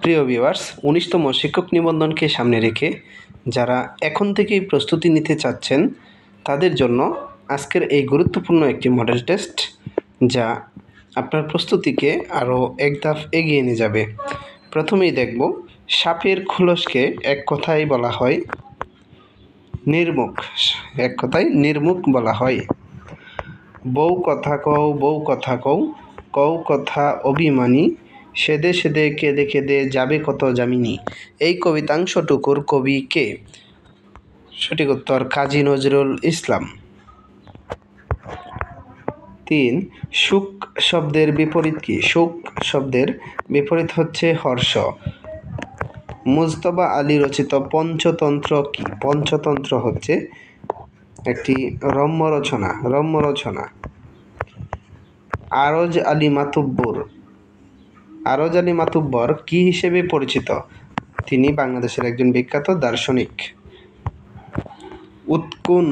প্রিয় ভিউয়ার্স, ১৯তম শিক্ষক নিবন্ধনকে সামনে রেখে যারা এখন থেকেই প্রস্তুতি নিতে চাচ্ছেন তাদের জন্য আজকের এই গুরুত্বপূর্ণ একটি মডেল টেস্ট, যা আপনার প্রস্তুতিকে আরও এক ধাপ এগিয়ে নিয়ে যাবে। প্রথমেই দেখব, সাপের খোলসকে এক কথায় বলা হয় নির্মুখ। এক কথায় নির্মুখ বলা হয়। বউ কথা কও, বউ কথা কও, কও কথা অভিমানী, সেদে সেদে কেঁদে কেঁদে যাবে কত যামিনী। এই কবিতাংশটুকুর কবি কে? সঠিক উত্তর কাজী নজরুল ইসলাম। ৩. সুখ শব্দের বিপরীত কি? সুখ শব্দের বিপরীত হচ্ছে হর্ষ। মুজতবা আলী রচিত পঞ্চতন্ত্র কি? পঞ্চতন্ত্র হচ্ছে একটি রম্য রচনা। রম্য রচনা। আরজ আলী মাতুব্বর কি হিসেবে পরিচিত? তিনি বাংলাদেশের একজন বিখ্যাত দার্শনিক। উৎকুন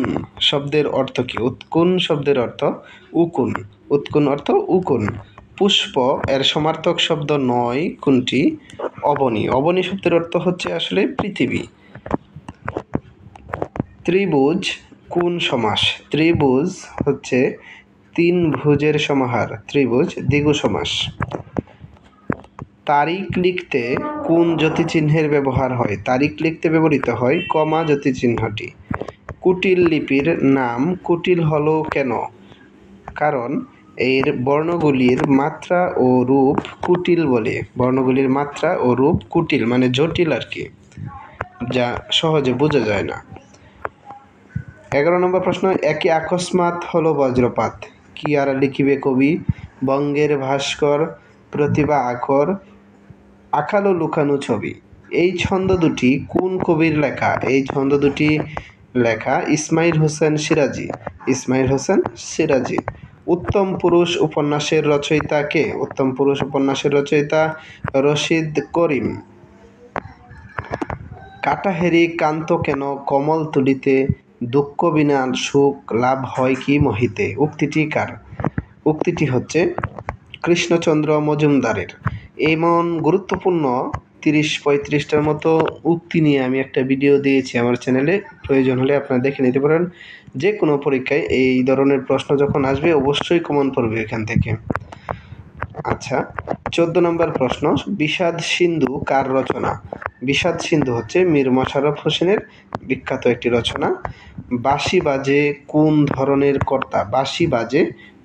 শব্দের অর্থ কি? উৎকুন শব্দের অর্থ উকুন। উৎকুন অর্থ উকুন। পুষ্প এর সমার্থক শব্দ নয় কোনটি? অবনী। অবনী শব্দের অর্থ হচ্ছে আসলে পৃথিবী। ত্রিভুজ কোন সমাস? ত্রিভুজ হচ্ছে তিন ভুজের সমাহার। ত্রিভুজ দ্বিগু সমাস। তারিখ লিখতে কোন যতিচিহ্নের ব্যবহার হয়? তারিখ লিখতে ব্যবহৃত হয় কমা যতিচিহ্নটি। কুটিল লিপির নাম কুটিল হলো কেন? কারণ এর বর্ণগুলির মাত্রা ও রূপ কুটিল বলে। বর্ণগুলির মাত্রা ও রূপ কুটিল মানে জটিল আর কি, যা সহজে বোঝা যায় না। 11 নম্বর প্রশ্ন, একে আকস্মাৎ হলো বজ্রপাত কি আর লিখিবে কবি? বঙ্গের ভাস্কর, প্রতিভা আখর, আঁকালো লুকানো ছবি। এই ছন্দ দুটি কোন কবির লেখা? এই ছন্দ দুটি লেখা ইসমাইল হোসেন সিরাজি। ইসমাইল হোসেন সিরাজি। উত্তম পুরুষ উপন্যাসের রচয়িতা কে? উত্তম পুরুষ উপন্যাসের রচয়িতা রশিদ করিম। কাটাহেরি কান্ত কেন কমল তুলিতে, দুঃখ বিনা সুখ লাভ হয় কি মহিতে। উক্তিটি কার? উক্তিটি হচ্ছে কৃষ্ণচন্দ্র মজুমদারের। এমন গুরুত্বপূর্ণ 30-35টার মতো উক্তি নিয়ে আমি একটা ভিডিও দিয়েছি আমার চ্যানেলে, প্রয়োজন হলে আপনারা দেখে নিতে পারেন। যে কোনো পরীক্ষায় এই ধরনের প্রশ্ন যখন আসবে অবশ্যই কমন পড়বে এখান থেকে। আচ্ছা, 14 নম্বর প্রশ্ন, বিষাদ সিন্ধু কার রচনা? বিষাদ সিন্ধু হচ্ছে মীর মশাররফ হোসেনের বিখ্যাত একটি রচনা। বাঁশি বাজে কোন ধরনের কর্তা? বাঁশি বাজে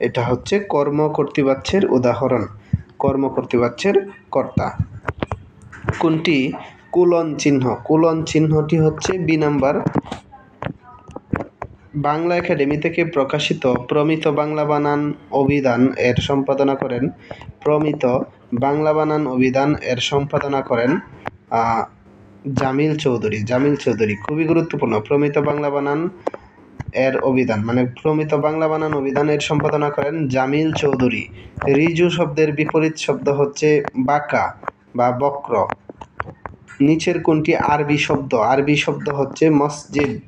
এটা হচ্ছে কর্ম কর্তৃবাচ্যের উদাহরণ। কর্ম কর্তৃবাচ্যের কর্তা। কোনটি কুলন চিহ্ন? কুলন চিহ্নটি হচ্ছে বি নাম্বার। বাংলা একাডেমি থেকে প্রকাশিত প্রমিত বাংলা বানান অভিধান এর সম্পাদনা করেন প্রমিত বাংলা বানান অভিধান এর সম্পাদনা করেন জামিল চৌধুরী। জামিল চৌধুরী খুবই গুরুত্বপূর্ণ। প্রমিত বাংলা বানান এর অভিধান মানে প্রমিত বাংলা বানান অভিধানের সম্পাদনা করেন জামিল চৌধুরী। ঋজু শব্দের বিপরীত শব্দ হচ্ছে বাঁকা বা বক্র। নিচের কোনটি আরবি শব্দ? আরবি শব্দ হচ্ছে মসজিদ।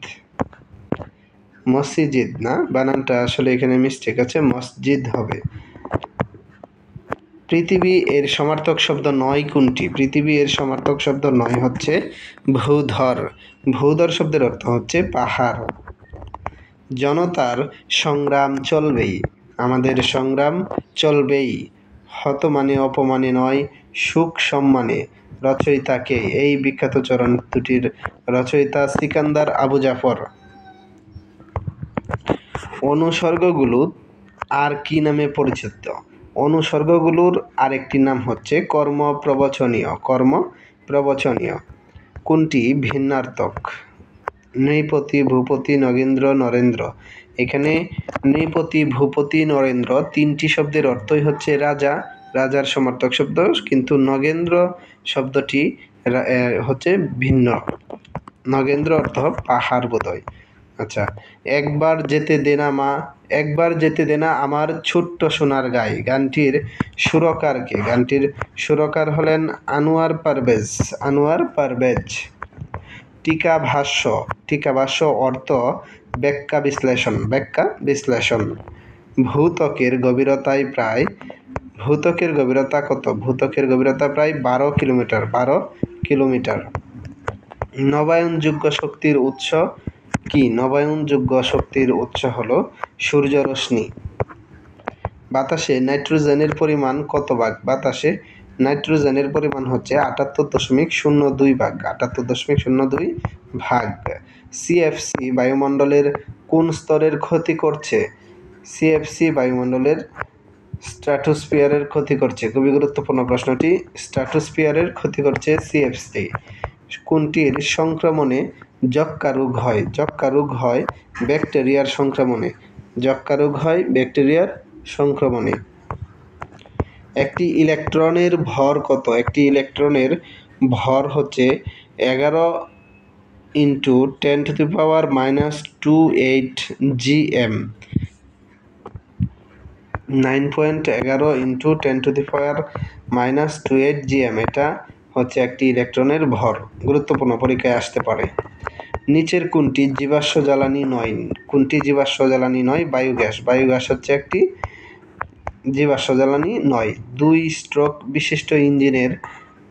মসজিদ না, বানানটা আসলে এখানে মিস্টেক আছে, মসজিদ হবে। পৃথিবী এর সমার্থক শব্দ নয় কোনটি? পৃথিবী এর সমার্থক শব্দ নয় হচ্ছে ভূধর। ভূধর শব্দের অর্থ হচ্ছে পাহাড়। জনতার সংগ্রাম চলবেই, আমাদের সংগ্রাম চলবেই, হত মানে অপমানে নয়, সুখ সম্মানে। রচয়িতা কে? এই বিখ্যাত চরণ দুটির রচয়িতা সিকান্দার আবু জাফর। অনুসর্গগুলো আর কি নামে পরিচিত? অনুসর্গগুলোর আরেকটি নাম হচ্ছে কর্ম প্রবচনীয়। কর্ম প্রবচনীয়। কোনটি ভিন্নার্থক? নৃপতি, ভূপতি, নগেন্দ্র, নরেন্দ্র। এখানে নৃপতি, ভূপতি, নরেন্দ্র তিনটি শব্দের অর্থই হচ্ছে রাজা, রাজার সমার্থক শব্দ, কিন্তু নগেন্দ্র শব্দটি হচ্ছে ভিন্ন। নগেন্দ্র অর্থ পাহাড় বোধহয়। আচ্ছা, একবার যেতে দেনা মা, একবার যেতে দেনা আমার ছোট্ট সোনার গায়ে। গানটির সুরকার কে? গানটির সুরকার হলেন আনোয়ার পারভেজ। আনোয়ার পারভেজ। টিকা ভাষ্য। টিকা ভাষ্য অর্থ ব্যাখ্যা বিশ্লেষণ। ব্যাখ্যা বিশ্লেষণ। ভূত্বকের গভীরতা কত? ভূত্বকের গভীরতা প্রায় 12 কিলোমিটার। নবায়নযোগ্য শক্তির উৎস কি? নবায়নযোগ্য শক্তির উৎস হলো সূর্যরশ্মি। বাতাসে নাইট্রোজেনের পরিমাণ কত ভাগ? বাতাসে নাইট্রোজেনের পরিমাণ হচ্ছে 78.02 ভাগ। 78.02 ভাগ। সিএফসি বায়ুমণ্ডলের কোন স্তরের ক্ষতি করছে? সিএফসি বায়ুমণ্ডলের স্ট্র্যাটোস্ফিয়ারের ক্ষতি করছে। খুবই গুরুত্বপূর্ণ প্রশ্নটি। স্ট্র্যাটোস্ফিয়ারের ক্ষতি করছে সিএফসি। কোনটির সংক্রমণে যক্ষ্মা রোগ হয়? যক্ষ্মা রোগ হয় ব্যাকটেরিয়ার সংক্রমণে। যক্ষ্মা রোগ হয় ব্যাকটেরিয়ার সংক্রমণে। একটি ইলেকট্রনের ভর কত? একটি ইলেকট্রনের ভর হচ্ছে 11 × 10⁻²৮ gm। 9.11 × 10⁻²৮ gm। এটা হচ্ছে একটি ইলেকট্রনের ভর। গুরুত্বপূর্ণ, পরীক্ষায় আসতে পারে। নিচের কোনটি জীবাশ্ম জ্বালানি নয়? কোনটি জীবাশ্ম জ্বালানি নয়? বায়োগ্যাস। বায়োগ্যাস হচ্ছে একটি জীবাশ্ম জ্বালানি নয়। 2 স্ট্রোক বিশিষ্ট ইঞ্জিনের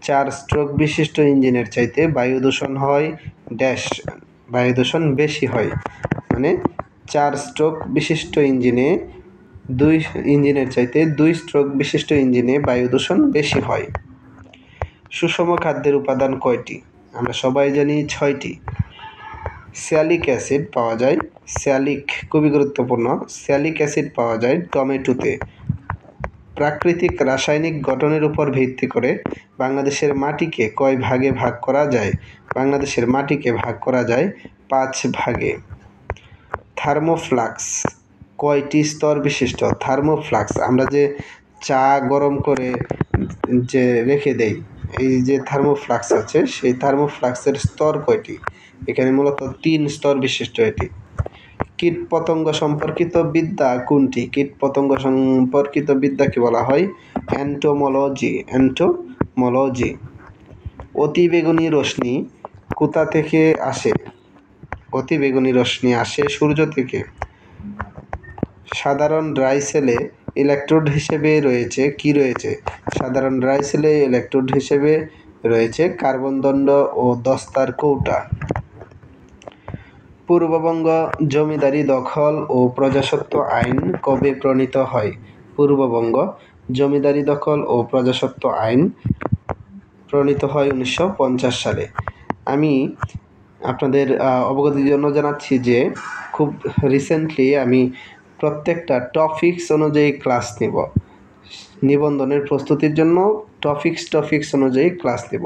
4 স্ট্রোক বিশিষ্ট ইঞ্জিনের চাইতে বায়ু দূষণ হয় ড্যাশ। বায়ু দূষণ বেশি হয়, মানে 4 স্ট্রোক বিশিষ্ট ইঞ্জিনের চাইতে 2 স্ট্রোক বিশিষ্ট ইঞ্জিনে বায়ু দূষণ বেশি হয়। সুষম খাদ্যের উপাদান কয়টি? আমরা সবাই জানি 6টি। স্যালিক অ্যাসিড পাওয়া যায়, খুবই গুরুত্বপূর্ণ, স্যালিক অ্যাসিড পাওয়া যায় টমেটোতে। প্রাকৃতিক রাসায়নিক গঠনের উপর ভিত্তি করে বাংলাদেশের মাটিকে কয় ভাগে ভাগ করা যায়? বাংলাদেশের মাটিকে ভাগ করা যায় 5 ভাগে। থার্মোফ্লাক্স কয়টি স্তর বিশিষ্ট? থার্মোফ্লাক্স আমরা যে চা গরম করে যে রেখে দেই, এই যে থার্মোফ্লাক্স আছে, সেই থার্মোফ্লাক্সের স্তর কয়টি? এখানে মূলত 3 স্তর বিশিষ্ট এটি। কীটপতঙ্গ সম্পর্কিত বিদ্যা কোনটি? কীটপতঙ্গ সম্পর্কিত বিদ্যাকে বলা হয় এন্টোমোলজি। অতিবেগুনি রশ্মি কোথা থেকে আসে? অতিবেগুনি রশ্মি আসে সূর্য থেকে। সাধারণ ড্রাই সেলে ইলেকট্রোড হিসেবে রয়েছে কি রয়েছে? সাধারণ ড্রাই সেলে ইলেকট্রোড হিসেবে রয়েছে কার্বন দণ্ড ও দস্তার কৌটা। পূর্ববঙ্গ জমিদারি দখল ও প্রজাস্বত্ব আইন কবে প্রণীত হয়? পূর্ববঙ্গ জমিদারি দখল ও প্রজাস্বত্ব আইন প্রণীত হয় 1950 সালে। আমি আপনাদের অবগতির জন্য জানাচ্ছি যে খুব রিসেন্টলি আমি প্রত্যেকটা টপিকস অনুযায়ী ক্লাস নেব। নিবন্ধনের প্রস্তুতির জন্য টপিকস অনুযায়ী ক্লাস নেব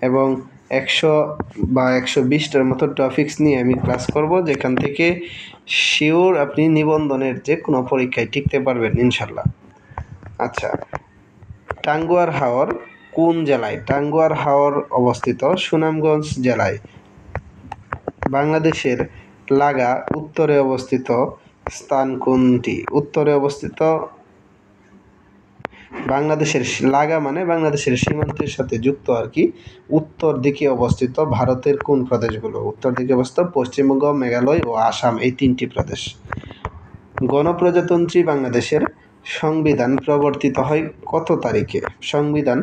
এবং 100 বা 120টার মতো টপিকস নিয়ে আমি ক্লাস করব, যেখান থেকে শিওর আপনি নিবন্ধনের যে কোনো পরীক্ষায় টিকতে পারবেন ইনশাল্লাহ। আচ্ছা, টাঙ্গুয়ার হাওর কোন জেলায়? টাঙ্গুয়ার হাওর অবস্থিত সুনামগঞ্জ জেলায়। বাংলাদেশের লাগা উত্তরে অবস্থিত স্থান কোনটি? উত্তরে অবস্থিত বাংলাদেশের লাগা মানে বাংলাদেশের সীমান্তের সাথে যুক্ত আর কি। উত্তর দিকে অবস্থিত ভারতের কোন প্রদেশগুলো? উত্তর দিকে অবস্থিত পশ্চিমবঙ্গ, মেঘালয় ও আসাম, এই 3টি প্রদেশ। গণপ্রজাতন্ত্রী বাংলাদেশের সংবিধান প্রবর্তিত হয় কত তারিখে? সংবিধান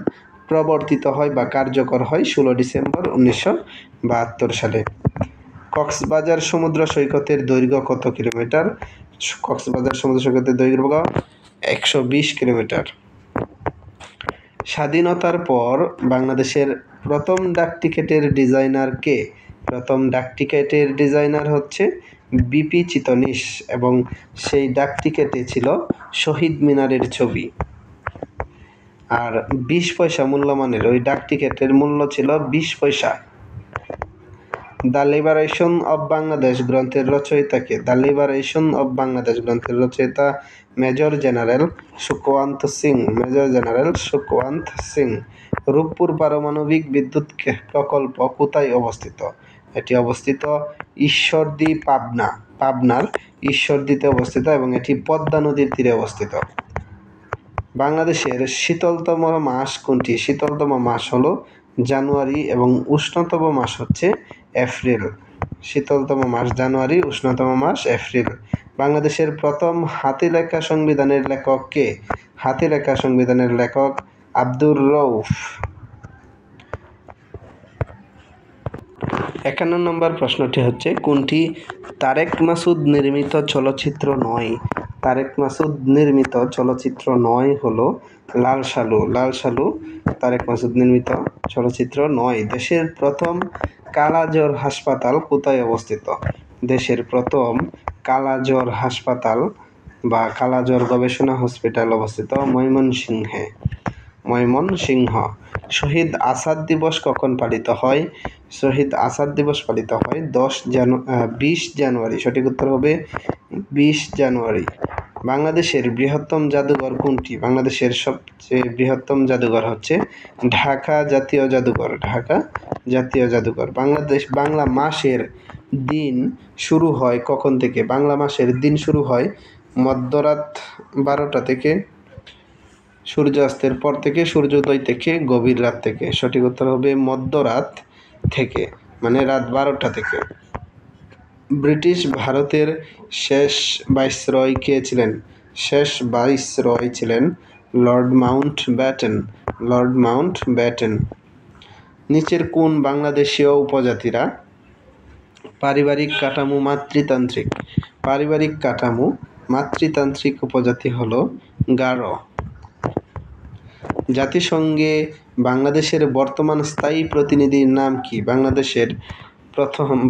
প্রবর্তিত হয় বা কার্যকর হয় 16 ডিসেম্বর 1972 সালে। কক্সবাজার সমুদ্র সৈকতের দৈর্ঘ্য কত কিলোমিটার? কক্সবাজার সমুদ্র সৈকতের দৈর্ঘ্য 120 কিলোমিটার। স্বাধীনতার পর বাংলাদেশের প্রথম ডাকটিকেটের ডিজাইনার কে? প্রথম ডাকটিকেটের ডিজাইনার হচ্ছে বিপি চিতনিস এবং সেই ডাকটিকেটে ছিল শহীদ মিনারের ছবি। আর 20 পয়সা মূল্যমানের ওই ডাকটিকেটের মূল্য ছিল 20 পয়সা। দ্য লিবারেশন অব বাংলাদেশ গ্রন্থের রচয়িতা কে? দ্য লিবারেশন অব বাংলাদেশ গ্রন্থের রচয়িতা মেজর জেনারেল সুখওয়ান্ত সিং। রূপপুর পারমাণবিক বিদ্যুৎ প্রকল্প কোথায় অবস্থিত? এটি অবস্থিত ঈশ্বরদী, পাবনার ঈশ্বরদীতে অবস্থিত এবং এটি পদ্মা নদীর তীরে অবস্থিত। বাংলাদেশের শীতলতম মাস কোনটি? শীতলতম মাস হলো জানুয়ারি এবং উষ্ণতম মাস হচ্ছে এপ্রিল। শীতলতম মাস জানুয়ারি, উষ্ণতম মাস এপ্রিল। বাংলাদেশের প্রথম হাতে লেখা সংবিধানের লেখক কে? হাতে লেখা সংবিধানের লেখক আব্দুর রউফ। 51 নম্বর প্রশ্নটি হচ্ছে, কোনটি তারেক মাসুদ নির্মিত চলচ্চিত্র নয়? তারেক মাসুদ নির্মিত চলচ্চিত্র নয় হলো লাল সালু। লাল সালু তারেক মাসুদ নির্মিত চলচ্চিত্র নয়। দেশের প্রথম কালাজ্বর হাসপাতাল কোথায় অবস্থিত? দেশের প্রথম কালাজ্বর হাসপাতাল বা কালাজ্বর গবেষণা হসপিটাল অবস্থিত ময়মনসিংহে। ময়মনসিংহ। শহীদ আসাদ দিবস কখন পালিত হয়? শহীদ আসাদ দিবস পালিত হয় 20 জানুয়ারি। সঠিক উত্তর হবে 20 জানুয়ারি। বাংলাদেশের বৃহত্তম জাদুঘর কোনটি? বাংলাদেশের সবচেয়ে বৃহত্তম জাদুঘর হচ্ছে ঢাকা জাতীয় জাদুঘর। ঢাকা জাতীয় জাদুঘর। বাংলা মাসের দিন শুরু হয় কখন থেকে? বাংলা মাসের দিন শুরু হয় মধ্যরাত 12টা থেকে, সূর্যাস্তের পর থেকে, সূর্যোদয় থেকে, গভীর রাত থেকে। সঠিক উত্তর হবে মধ্যরাত থেকে, মানে রাত 12টা থেকে। ব্রিটিশ ভারতের শেষ ভাইসরয় কে ছিলেন? শেষ ভাইসরয় ছিলেন লর্ড মাউন্টব্যাটেন। Lord Mountbatten. নিচের কোন বাংলাদেশীয় উপজাতিরা পারিবারিক কাঠামো মাতৃতান্ত্রিক? পারিবারিক কাঠামো মাতৃতান্ত্রিক উপজাতি হল গারো। জাতিসংঘে বাংলাদেশের বর্তমান স্থায়ী প্রতিনিধির নাম কি? বাংলাদেশের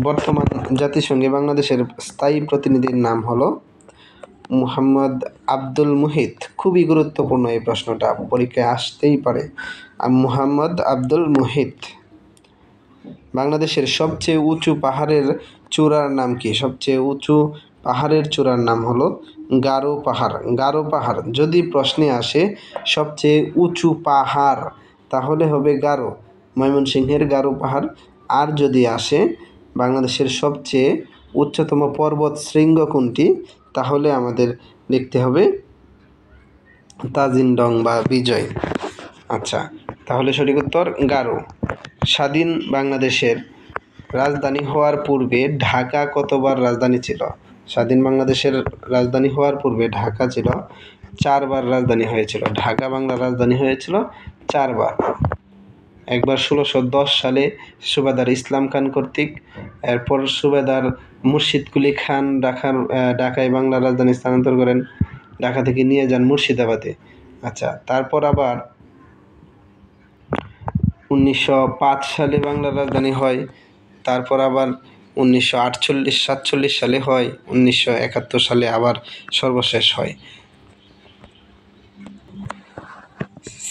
বর্তমান জাতিসংঘে বাংলাদেশের স্থায়ী প্রতিনিধির নাম হলো মুহাম্মদ আব্দুল মুহিত। খুবই গুরুত্বপূর্ণ এই প্রশ্নটা, পরীক্ষায় আসতেই পারে। মুহাম্মদ আব্দুল মুহিত। বাংলাদেশের সবচেয়ে উঁচু পাহাড়ের চূড়ার নাম কি? সবচেয়ে উঁচু পাহাড়ের চূড়ার নাম হলো গারো পাহাড়। গারো পাহাড়। যদি প্রশ্নে আসে সবচেয়ে উঁচু পাহাড়, তাহলে হবে গারো, ময়মনসিংহের গারো পাহাড়। আর যদি আসে বাংলাদেশের সবচেয়ে উচ্চতম পর্বত শৃঙ্গ কোনটি, তাহলে আমাদের লিখতে হবে তাজিনডং বা বিজয়। আচ্ছা, তাহলে সঠিক উত্তর গারো। স্বাধীন বাংলাদেশের রাজধানী হওয়ার পূর্বে ঢাকা কতবার রাজধানী ছিল? স্বাধীন বাংলাদেশের রাজধানী হওয়ার পূর্বে ঢাকা ছিল 4 বার রাজধানী হয়েছিল। ঢাকা বাংলার রাজধানী হয়েছিল 4 বার। একবার 1610 সালে সুবেদার ইসলাম খান কর্তৃক, এরপর সুবেদার মুর্শিদ কুলি খান ঢাকায় বাংলার রাজধানী স্থানান্তর করেন, ঢাকা থেকে নিয়ে যান মুর্শিদাবাদে। আচ্ছা, তারপর আবার 1905 সালে বাংলার রাজধানী হয়, তারপর আবার 1948-47 সালে হয়, 1971 সালে আবার সর্বশেষ হয়।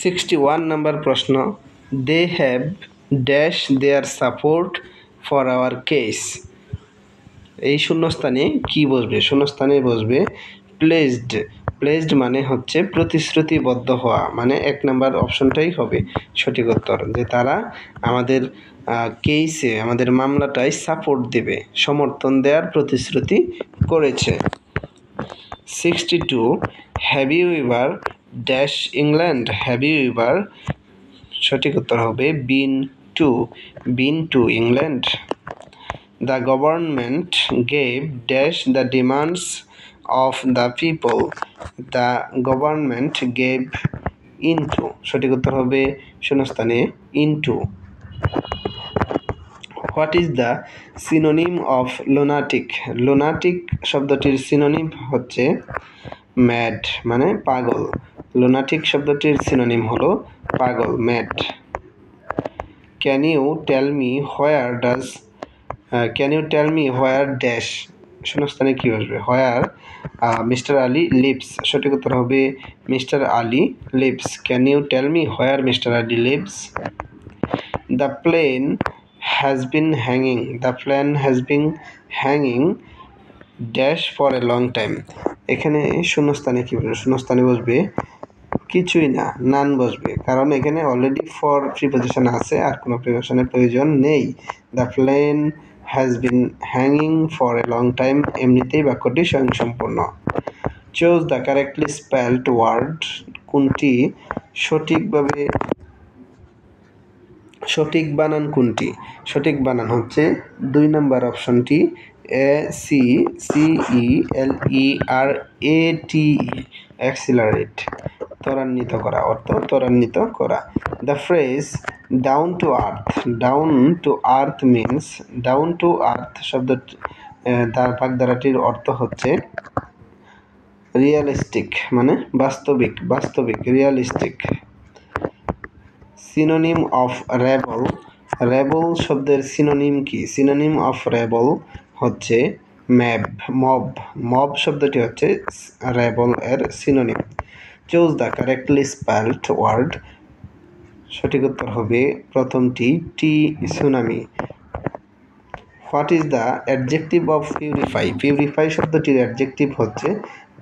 61 নম্বর প্রশ্ন, they have dash their support for our case. এই শূন্যস্থানে কি বসবে? শূন্যস্থানে বসবে প্লেসড। প্লেসড মানে হচ্ছে প্রতিশ্রুতিবদ্ধ হওয়া, মানে 1 নম্বর অপশনটাই হবে সঠিক উত্তর, যে তারা আমাদের কেসে, আমাদের মামলাটায় সাপোর্ট দেবে, সমর্থন দেওয়ার প্রতিশ্রুতি করেছে। 62, have you ever dash England? Have you ever, সঠিক উত্তর হবে been to England. The government gave dash the demands of the people. The government gave into, সঠিক উত্তর হবে শূন্যস্থানে into. What is the synonym of lunatic? Lunatic শব্দটির synonym হচ্ছে mad, মানে পাগল। lunatic শব্দটির সিনোনিম হলো পাগল, mad. Can you tell me where dash, শূন্যস্থানে কি বসবে? where মিস্টার আলী lives, সঠিক উত্তর হবে mister Ali lives. Can you tell me where Mr. Ali lives? The plane has been hanging dash for a long time. এখানে শূন্যস্থানে কি বসবে? শূন্যস্থানে বসবে কিছুই না, নান বসবে, কারণ এখানে অলরেডি ফর প্রিপোজিশন আছে, আর কোনো প্রিপোজিশনের প্রয়োজন নেই। The plane has been hanging for a long time, এমনিতেই বাক্যটি স্বয়ংসম্পূর্ণ। Choose the correctly spelled word, কোনটি সঠিক বানান কোনটি? সঠিক বানান হচ্ছে 2 নম্বর অপশনটি, ACCELERATE, অ্যাক্সিলারেট, ত্বরান্বিত করা, অর্থ ত্বরান্বিত করা। The phrase down to earth means, down to earth শব্দ তার বাগধারাটির অর্থ হচ্ছে রিয়ালিস্টিক, মানে বাস্তবিক realistic. Synonym of rebel, rebel শব্দের সিনোনিম কি? সিনোনিম অফ রেবল হচ্ছে মব শব্দটি হচ্ছে রেবল এর synonym. Choose the correctly spelled word, সঠিক উত্তর হবে প্রথমটি, tsunami. What is the adjective of purify, purify শব্দটির অ্যাডজেক্টিভ হচ্ছে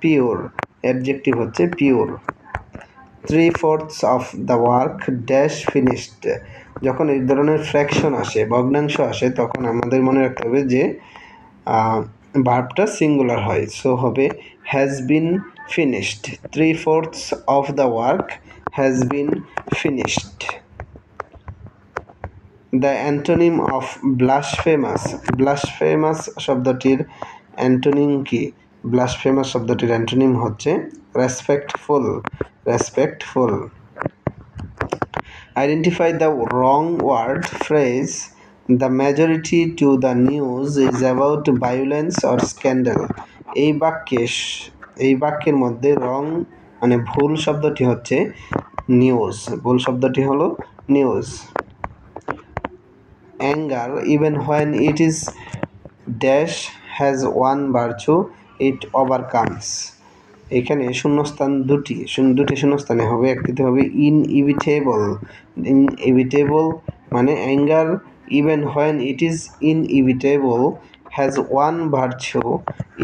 পিওর, অ্যাডজেক্টিভ হচ্ছে pure. 3/4 of the work dash finished, যখন এই ধরনের ফ্র্যাকশন আসে, ভগ্নাংশ আসে, তখন আমাদের মনে রাখতে হবে যে ভার্বটা সিঙ্গুলার হয়, সো হবে has been finished. 3/4 of the work has been finished. The antonym of blasphemous, blasphemous শব্দটির অ্যান্টোনিম কি? ব্লাসফেমাস শব্দটির অ্যান্টোনিম হচ্ছে respectful, respectful. Identify the wrong word phrase the majority to the news is about violence or scandal. এই বাক্যের মধ্যে রং মানে ভুল শব্দটি হচ্ছে নিউজ, ভুল শব্দটি হলো news. Anger even when it is dash has one virtue it ওভারকামস। এখানে শূন্যস্থান দুটি শূন্যস্থানে হবে, একটিতে হবে ইনইভিটেবল, ইনইভিটেবল মানে anger even when it is inevitable has one virtue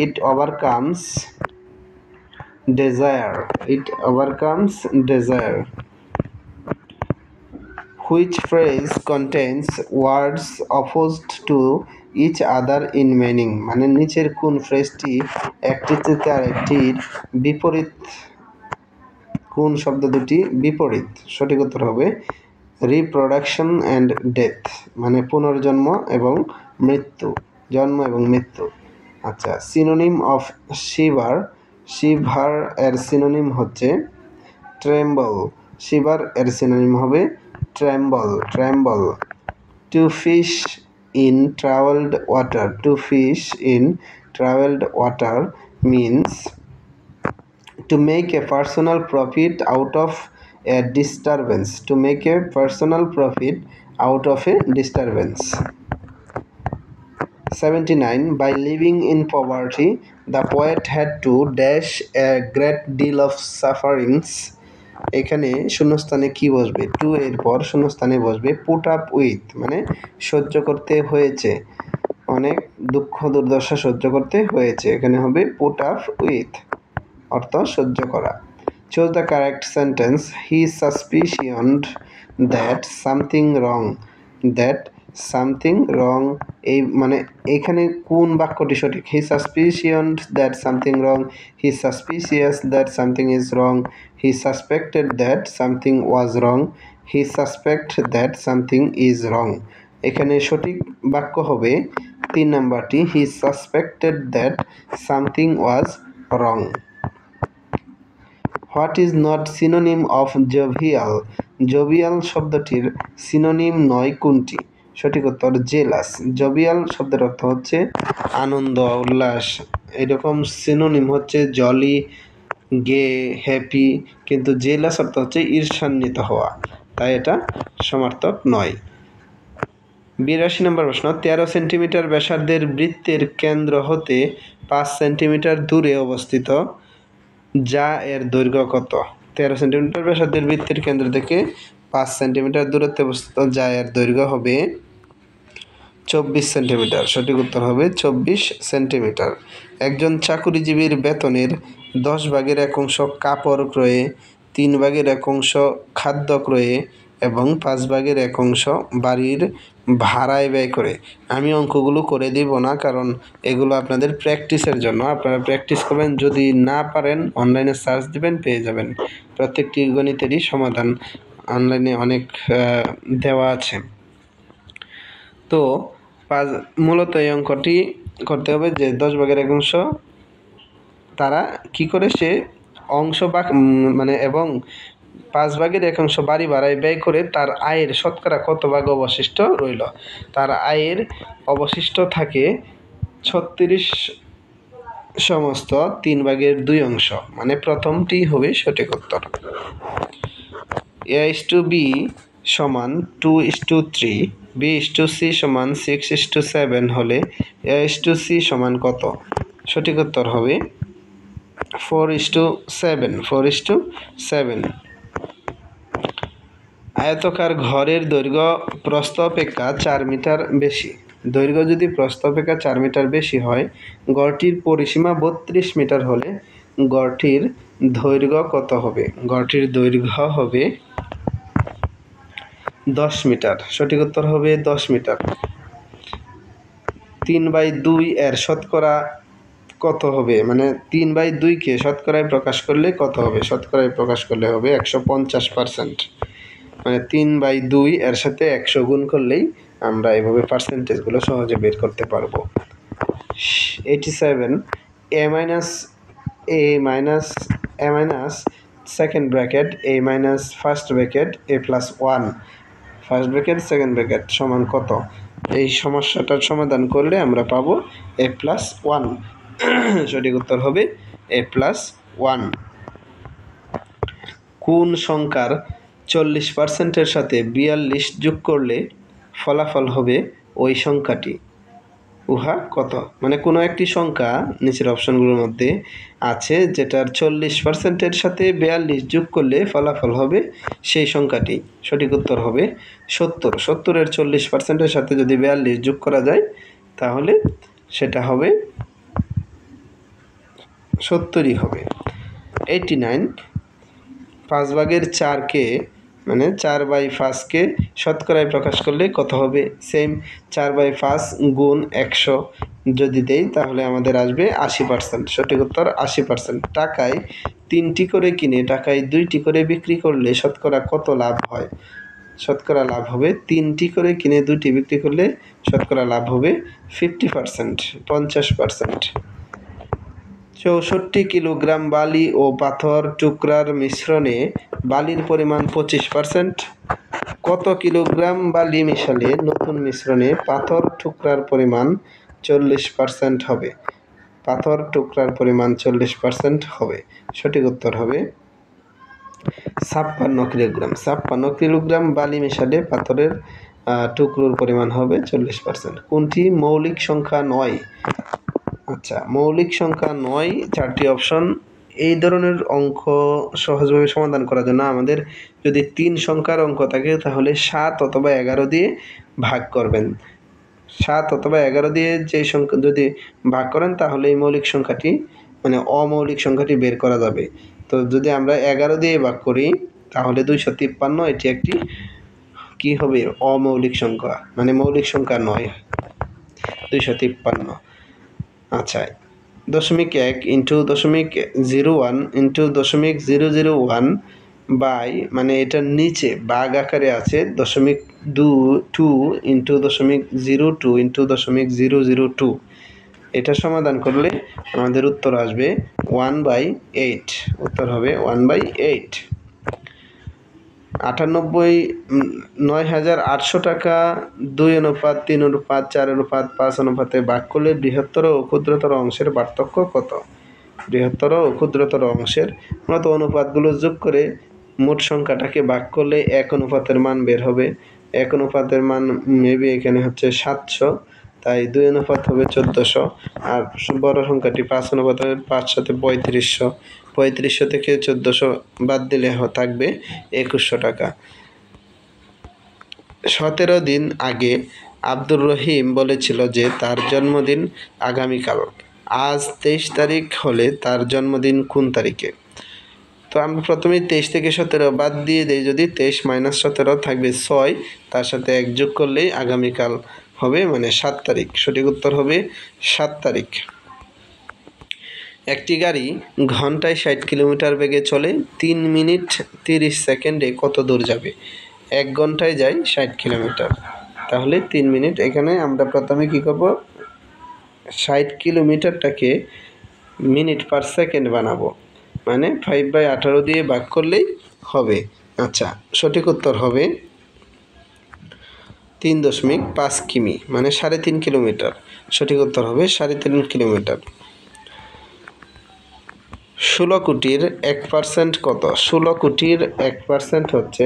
it overcomes desire, it overcomes desire. Which phrase contains words opposed to each other in meaning, মানে নিচের কোন ফ্রেজটি একটির থেকে আরেকটির বিপরীত, কোন শব্দ দুটি বিপরীত? সঠিক উত্তর হবে রিপ্রোডাকশন অ্যান্ড ডেথ, মানে পুনর্জন্ম এবং মৃত্যু, জন্ম এবং মৃত্যু। আচ্ছা, সিনোনিম অফ শিভার, শিভার এর সিনোনিম হচ্ছে ট্রেম্বল, শিভার এর সিনোনিম হবে tremble, tremble. To fish in troubled water, to fish in troubled water means to make a personal profit out of a disturbance, to make a personal profit out of a disturbance. 79 by living in poverty the poet had to dash a great deal of sufferings, এখানে শূন্যস্থানে কি বসবে? Two এর পর শূন্যস্থানে বসবে put up with, মানে সহ্য করতে হয়েছে, অনেক দুঃখ দুর্দশা সহ্য করতে হয়েছে, এখানে হবে পুট আপ উইথ, অর্থ সহ্য করা। Choose the correct sentence, he suspicioned that something wrong, that something wrong, এই মানে এখানে কোন বাক্যটি সঠিক? He suspicioned that something wrong, he suspicious that something is wrong, he suspected that something was wrong, he suspect that something is wrong. এখানে সঠিক বাক্য হবে 3 নাম্বারটি, he suspected that something was wrong. What is not synonym of jovial, jovial শব্দটির synonym নয় কোনটি? সঠিক উত্তর জেলাস। জোভিয়াল শব্দের অর্থ হচ্ছে আনন্দ, উল্লাস, এরকম সিনোনিম হচ্ছে জলি, গে, হ্যাপি, কিন্তু জেলাস অর্থ হচ্ছে ঈর্ষান্বিত হওয়া, তাই এটা সমার্থক নয়। 82 নম্বর প্রশ্ন, 13 সেন্টিমিটার ব্যাসার্ধের বৃত্তের কেন্দ্র হতে 5 সেন্টিমিটার দূরে অবস্থিত যা এর দৈর্ঘ্য কত? 13 সেন্টিমিটার ব্যাসার্ধের বৃত্তের কেন্দ্র থেকে 5 সেন্টিমিটার দূরত্বে অবস্থিত যা এর দৈর্ঘ্য হবে 24 সেন্টিমিটার। সঠিক উত্তর হবে 24 সেন্টিমিটার। একজন চাকুরিজীবীর বেতনের 10 ভাগের 1 অংশ কাপড় ক্রয়ে, 3 ভাগের 1 অংশ খাদ্য ক্রয়ে এবং 5 ভাগের 1 অংশ বাড়ির ভাড়ায় ব্যয় করে। আমি অঙ্কগুলো করে দিব না, কারণ এগুলো আপনাদের প্র্যাকটিসের জন্য, আপনারা প্র্যাকটিস করবেন, যদি না পারেন অনলাইনে সার্চ দিবেন, পেয়ে যাবেন। প্রত্যেকটি গণিতেরই সমাধান অনলাইনে অনেক দেওয়া আছে। তো মূলত এই অঙ্কটি করতে হবে যে 10/1 তারা কি করে সে অংশ বা মানে এবং 5/1 বাড়ি ভাড়ায় ব্যয় করে তার আয়ের শতকরা কত ভাগ অবশিষ্ট রইল। তার আয়ের অবশিষ্ট থাকে 36 সমস্ত 3/2 মানে প্রথমটি হবে সঠিক উত্তর। A/B সমান 2:3, B/C সমান 6:7 হলে A/C সমান কত? সঠিক উত্তর হবে 4:7। আয়তাকার ঘরের দৈর্ঘ্য প্রস্থ অপেক্ষা 4 মিটার বেশি। দৈর্ঘ্য যদি প্রস্থ অপেক্ষা 4 মিটার বেশি হয়, ঘরটির পরিসীমা 32 মিটার হলে ঘরটির দৈর্ঘ্য কত হবে? ঘরটির দৈর্ঘ্য হবে 10 মিটার। সঠিক উত্তর হবে 10 মিটার। 3/2 এর শতকরা কত হবে? মানে 3/2-কে শতকরায় প্রকাশ করলে কত হবে? শতকরায় প্রকাশ করলে হবে 150%। মানে 3/2 এর সাথে 100 গুণ করলেই আমরা এভাবে পার্সেন্টেজগুলো সহজে বের করতে পারবো। 87 a minus second bracket a minus first bracket a plus 1 first bracket second bracket সমান কত? এই সমস্যাটার সমাধান করলে আমরা পাবো a+1। সঠিক উত্তর হবে a+1। কোন সংখ্যার 40%-এর সাথে 42 যোগ করলে ফলাফল হবে ওই সংখ্যাটি? উহা কত? মানে কোনো একটি সংখ্যা নিচের অপশনগুলোর মধ্যে আছে যেটার 40%-এর সাথে 42 যোগ করলে ফলাফল হবে সেই সংখ্যাটি। সঠিক উত্তর হবে 70। 70-এর 40%-এর সাথে যদি 42 যোগ করা যায় তাহলে সেটা হবে 70ই হবে। 89 5/4-কে মানে 4/5-কে শতকরায় প্রকাশ করলে কত হবে? সেম 4/5 গুণ 100 যদি দেই তাহলে আমাদের আসবে 80%। সঠিক উত্তর 80%। টাকায় 3টি করে কিনে টাকায় 2টি করে বিক্রি করলে শতকরা কত লাভ হয়? শতকরা লাভ হবে 3টি করে কিনে 2টি বিক্রি করলে শতকরা লাভ হবে 50%, 50%। 64 কিলোগ্রাম বালি ও পাথর টুকরার মিশ্রণে বালির পরিমাণ 25%। কত কিলোগ্রাম বালি মিশালে নতুন মিশ্রণে পাথর টুকরার পরিমাণ 40% হবে? পাথর টুকরার পরিমাণ 40% হবে। সঠিক উত্তর হবে 56 কিলোগ্রাম। 56 কিলোগ্রাম বালি মেশালে পাথরের টুকরোর পরিমাণ হবে 40%। কোনটি মৌলিক সংখ্যা নয়? আচ্ছা, মৌলিক সংখ্যা নয় 4টি অপশন। এই ধরনের অঙ্ক সহজভাবে সমাধান করার জন্য আমাদের যদি 3 সংখ্যার অঙ্ক থাকে তাহলে 7 অথবা 11 দিয়ে ভাগ করবেন। 7 অথবা 11 দিয়ে যে সংখ্যা যদি ভাগ করেন তাহলে এই মৌলিক সংখ্যাটি মানে অমৌলিক সংখ্যাটি বের করা যাবে। তো যদি আমরা 11 দিয়ে ভাগ করি তাহলে 253, এটি একটি কি হবে? অমৌলিক সংখ্যা, মানে মৌলিক সংখ্যা নয় 253। আচ্ছা, 0.1 ইন্টু 0.01 ইন্টু 0.001 বাই মানে এটার নিচে ভাগ আকারে আছে 0.2 ইন্টু 0.02 ইন্টু 0.002। এটা সমাধান করলে আমাদের উত্তর আসবে 1/8। উত্তর হবে 1/8। 9,800 টাকা 2:3:4:5 ভাগ করলে বৃহত্তর ও ক্ষুদ্রতর অংশের পার্থক্য কত? বৃহত্তর ও ক্ষুদ্রতর অংশের মূলত অনুপাতগুলো যোগ করে মোট সংখ্যাটাকে ভাগ করলে এক অনুপাতের মান বের হবে। এক অনুপাতের মান মেবি এখানে হচ্ছে 700, তাই 2 অনুপাত হবে 1400। আর বড় সংখ্যাটি 5 অনুপাত হবে 5 সাথে 3500। 3500 থেকে 1400 বাদ দিলে থাকবে 2100 টাকা। 17 দিন আগে আব্দুর রহিম বলেছিল যে তার জন্মদিন আগামীকাল। আজ 23 তারিখ হলে তার জন্মদিন কোন তারিখে? তো আমরা প্রথমে 23 থেকে 17 বাদ দিয়ে দিই। যদি 23 - 17 থাকবে 6, তার সাথে 1 যোগ করলেই আগামীকাল হবে, মানে 7 তারিখ। সঠিক উত্তর হবে 7 তারিখ। একটি গাড়ি ঘন্টায় 60 কিলোমিটার বেগে চলে 3 মিনিট 30 সেকেন্ডে কত দূর যাবে? 1 ঘন্টায় যায় 60 কিলোমিটার, তাহলে 3 মিনিট। এখানে আমরা প্রথমে কি করব? 60 কিলোমিটারটাকে মিনিট পার সেকেন্ড বানাবো, মানে 5/18 দিয়ে ভাগ করলেই হবে। আচ্ছা, সঠিক উত্তর হবে 3.5 কিমি, মানে 3.5 কিলোমিটার। সঠিক উত্তর হবে 3.5 কিলোমিটার। 16 কোটির 1% কত? 16 কোটির 1% হচ্ছে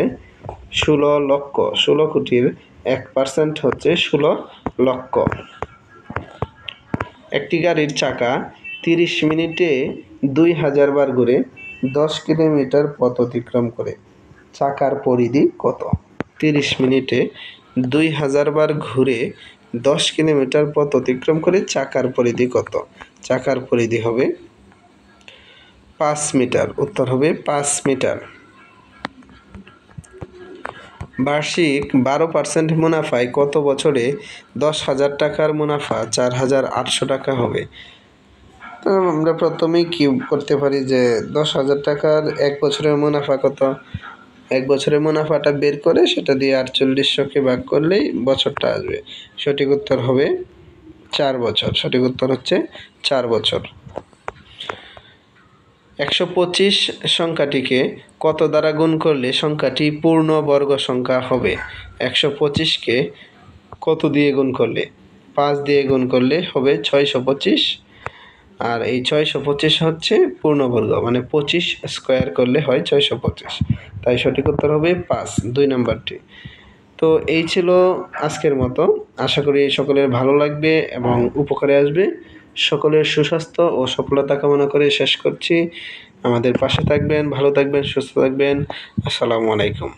16 লক্ষ। 16 কোটির 1% হচ্ছে 16 লক্ষ। একটি গাড়ির চাকা 30 মিনিটে 2000 বার ঘুরে 10 কিলোমিটার পথ অতিক্রম করে, চাকার পরিধি কত? 30 মিনিটে 2000 বার ঘুরে 10 কিলোমিটার পথ অতিক্রম করে, চাকার পরিধি কত? চাকার পরিধি হবে 5 মিটার। উত্তর হবে 5 মিটার। বার্ষিক 12% মুনাফায় কত বছরে 10,000 টাকার মুনাফা 4,800 টাকা হবে? তো আমরা প্রথমেই কি করতে পারি যে 10,000 টাকার 1 বছরের মুনাফা কত? 1 বছরের মুনাফাটা বের করে সেটা দিয়ে 4800কে ভাগ করলেই বছরটা আসবে। সঠিক উত্তর হবে 4 বছর। সঠিক উত্তর হচ্ছে 4 বছর। 125 সংখ্যাটিকে কত দ্বারা গুণ করলে সংখ্যাটি পূর্ণবর্গ সংখ্যা হবে? 125কে কত দিয়ে গুণ করলে? 5 দিয়ে গুণ করলে হবে 625, আর এই 625 হচ্ছে পূর্ণবর্গ, মানে 25 স্কোয়ার করলে হয় 625। তাই সঠিক উত্তর হবে 5, 2 নাম্বারটি। তো এই ছিল আজকের মতো। আশা করি সকলের ভালো লাগবে এবং উপকারে আসবে। সকলের সুস্বাস্থ্য ও সফলতা কামনা করে শেষ করছি। আমাদের পাশে থাকবেন, ভালো থাকবেন, সুস্থ থাকবেন। আসসালামু আলাইকুম।